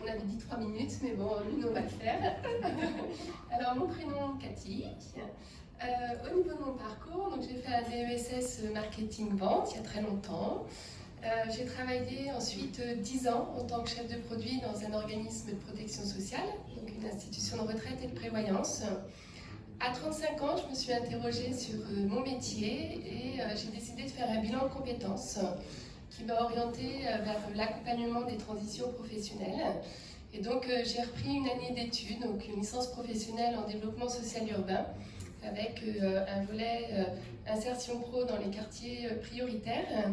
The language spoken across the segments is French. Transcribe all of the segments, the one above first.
on avait dit 3 minutes, mais bon, nous, on va le faire. Alors, mon prénom, Cathy. Au niveau de mon parcours, donc j'ai fait un DESS marketing vente il y a très longtemps. J'ai travaillé ensuite 10 ans en tant que chef de produit dans un organisme de protection sociale, donc une institution de retraite et de prévoyance. À 35 ans, je me suis interrogée sur mon métier et j'ai décidé de faire un bilan de compétences qui m'a orientée vers l'accompagnement des transitions professionnelles. Et donc j'ai repris une année d'études, donc une licence professionnelle en développement social urbain, avec un volet insertion pro dans les quartiers prioritaires.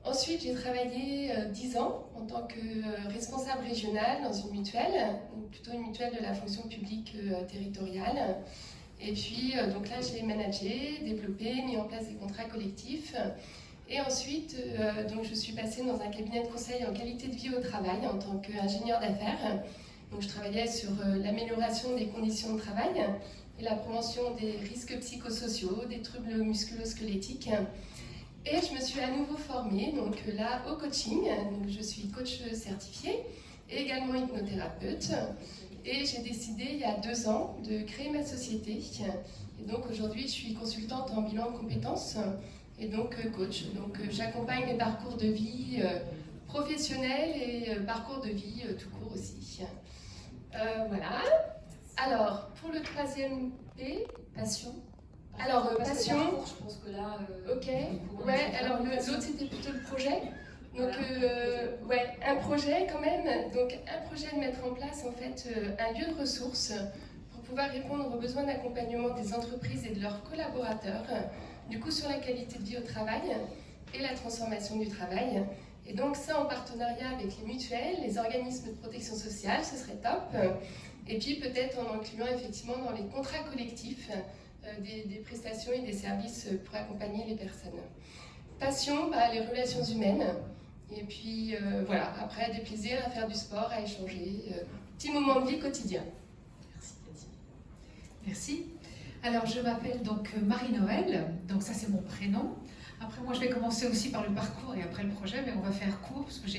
Ensuite, j'ai travaillé 10 ans en tant que responsable régional dans une mutuelle, donc plutôt une mutuelle de la fonction publique territoriale. Et puis, donc là, j'ai managé, développé, mis en place des contrats collectifs. Et ensuite, donc je suis passée dans un cabinet de conseil en qualité de vie au travail en tant qu'ingénieur d'affaires. Donc, je travaillais sur l'amélioration des conditions de travail et la prévention des risques psychosociaux, des troubles musculo-squelettiques. Et je me suis à nouveau formée, donc là, au coaching. Donc, je suis coach certifiée et également hypnothérapeute. Et j'ai décidé, il y a 2 ans, de créer ma société. Et donc, aujourd'hui, je suis consultante en bilan de compétences et donc coach. Donc, j'accompagne les parcours de vie professionnels et parcours de vie tout court aussi. Voilà. Alors, pour le 3e P, passion. Alors, passion. Parcours, je pense que là. Ok. Ouais, alors l'autre c'était plutôt le projet. Donc, ouais, un projet quand même. Donc, un projet de mettre en place en fait un lieu de ressources pour pouvoir répondre aux besoins d'accompagnement des entreprises et de leurs collaborateurs, du coup, sur la qualité de vie au travail et la transformation du travail. Et donc, ça en partenariat avec les mutuelles, les organismes de protection sociale, ce serait top. Et puis, peut-être en incluant effectivement dans les contrats collectifs des prestations et des services pour accompagner les personnes. Passion, les relations humaines. Et puis voilà, après des plaisirs à faire du sport, à échanger. Petit moment de vie quotidien. Merci Cathy. Merci. Alors je m'appelle donc Marie-Noël, donc ça c'est mon prénom. Après moi je vais commencer aussi par le parcours et après le projet, mais on va faire court parce que je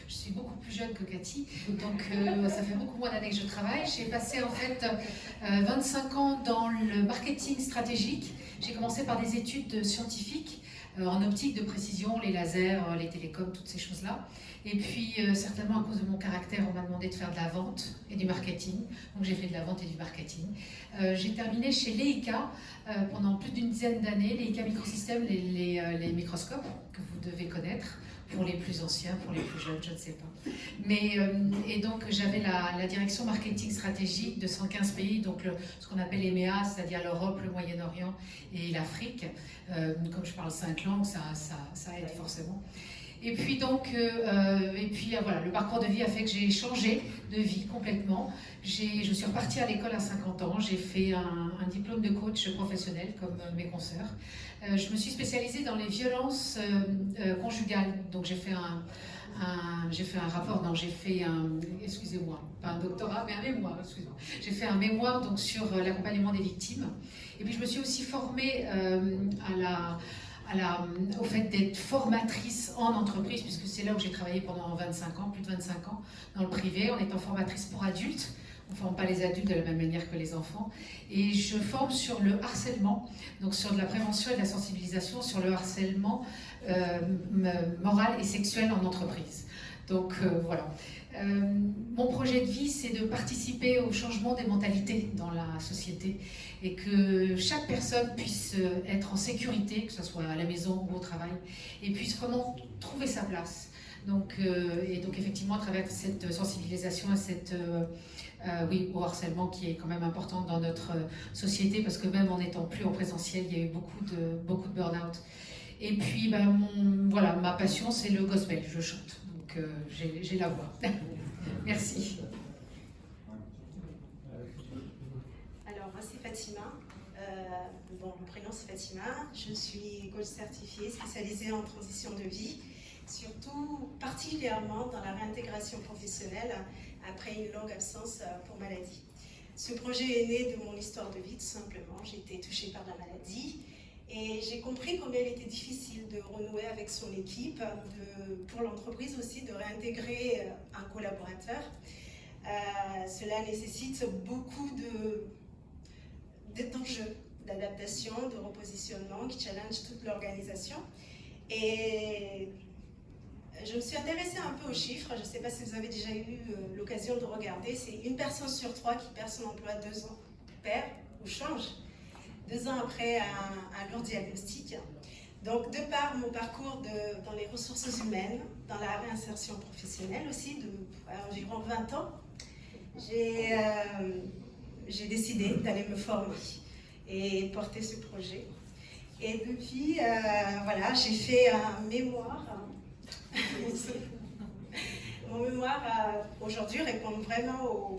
suis beaucoup plus jeune que Cathy, donc ça fait beaucoup moins d'années que je travaille. J'ai passé en fait 25 ans dans le marketing stratégique. J'ai commencé par des études scientifiques en optique de précision, les lasers, les télécoms, toutes ces choses-là. Et puis, certainement à cause de mon caractère, on m'a demandé de faire de la vente et du marketing. Donc, j'ai fait de la vente et du marketing. J'ai terminé chez Leica pendant plus d'une dizaine d'années. Leica Microsystèmes, les microscopes que vous devez connaître. Pour les plus anciens, pour les plus jeunes, je ne sais pas. Mais, et donc, j'avais la direction marketing stratégique de 115 pays, donc ce qu'on appelle l'EMEA, c'est-à-dire l'Europe, le Moyen-Orient et l'Afrique. Comme je parle 5 langues, ça aide forcément. Et puis donc, voilà, le parcours de vie a fait que j'ai changé de vie complètement. Je suis repartie à l'école à 50 ans, j'ai fait un diplôme de coach professionnel comme mes consoeurs. Je me suis spécialisée dans les violences conjugales, donc j'ai fait excusez-moi, pas un doctorat, mais un mémoire, excusez-moi. J'ai fait un mémoire donc, sur l'accompagnement des victimes. Et puis je me suis aussi formée au fait d'être formatrice en entreprise, puisque c'est là où j'ai travaillé pendant 25 ans, plus de 25 ans, dans le privé, en étant formatrice pour adultes. On ne forme pas les adultes de la même manière que les enfants. Et je forme sur le harcèlement, donc sur de la prévention et de la sensibilisation, sur le harcèlement moral et sexuel en entreprise. Donc voilà. Mon projet de vie, c'est de participer au changement des mentalités dans la société et que chaque personne puisse être en sécurité, que ce soit à la maison ou au travail, et puisse vraiment trouver sa place. Donc, et donc effectivement, à travers cette sensibilisation et au harcèlement qui est quand même important dans notre société, parce que même en n'étant plus en présentiel, il y a eu beaucoup de burn-out. Et puis, ma passion, c'est le gospel, je chante. Donc, j'ai la voix. Merci. Alors, moi, c'est Fatima. Mon prénom, c'est Fatima. Je suis coach certifiée, spécialisée en transition de vie, surtout particulièrement dans la réintégration professionnelle après une longue absence pour maladie. Ce projet est né de mon histoire de vie, tout simplement. J'ai été touchée par la maladie Et j'ai compris combien il était difficile de renouer avec son équipe, pour l'entreprise aussi, de réintégrer un collaborateur. Cela nécessite beaucoup d'enjeux, d'adaptation, de repositionnement qui challenge toute l'organisation. Et je me suis intéressée un peu aux chiffres. Je ne sais pas si vous avez déjà eu l'occasion de regarder. C'est 1 personne sur 3 qui perd son emploi 2 ans, perd ou change 2 ans après un lourd diagnostic. Donc, de par mon parcours dans les ressources humaines, dans la réinsertion professionnelle aussi, d'environ 20 ans, j'ai décidé d'aller me former et porter ce projet. Et depuis, voilà, j'ai fait un mémoire. Mon mémoire, aujourd'hui, répond vraiment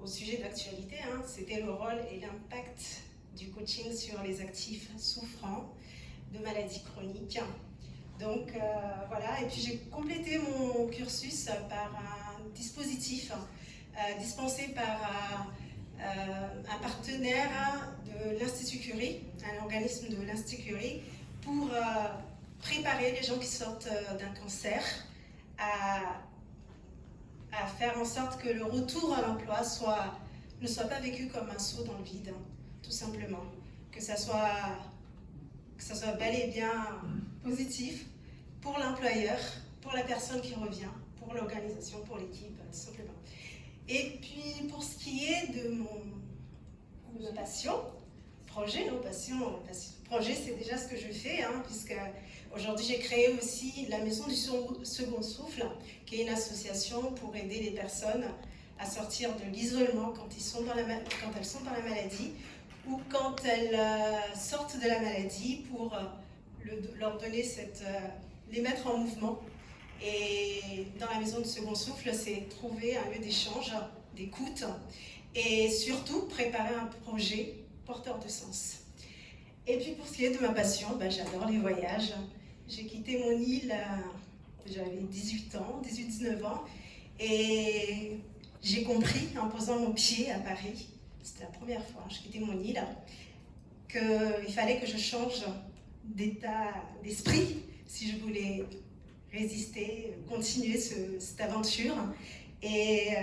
au sujet d'actualité. Hein. C'était le rôle et l'impact du coaching sur les actifs souffrant de maladies chroniques. Donc, voilà, et puis j'ai complété mon cursus par un dispositif dispensé par un partenaire de l'Institut Curie, un organisme de l'Institut Curie, pour préparer les gens qui sortent d'un cancer à faire en sorte que le retour à l'emploi ne soit pas vécu comme un saut dans le vide, tout simplement. Que ça soit bel et bien positif pour l'employeur, pour la personne qui revient, pour l'organisation, pour l'équipe, tout simplement. Et puis, pour ce qui est de ma passion, projet, c'est déjà ce que je fais, hein, puisque aujourd'hui j'ai créé aussi la Maison du Second Souffle, qui est une association pour aider les personnes à sortir de l'isolement quand elles sont dans la maladie, ou quand elles sortent de la maladie, pour leur donner les mettre en mouvement. Et dans la Maison du Second Souffle, c'est trouver un lieu d'échange, d'écoute, et surtout préparer un projet porteur de sens. Et puis pour ce qui est de ma passion, j'adore les voyages. J'ai quitté mon île, j'avais 18-19 ans, et j'ai compris en posant mon pied à Paris, c'était la première fois que je quittais mon île, qu'il fallait que je change d'état d'esprit si je voulais résister, continuer cette aventure. Et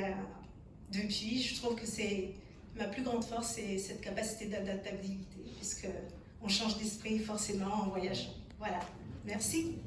depuis, je trouve que ma plus grande force, c'est cette capacité d'adaptabilité, puisqu'on change d'esprit forcément en voyageant. Voilà, merci.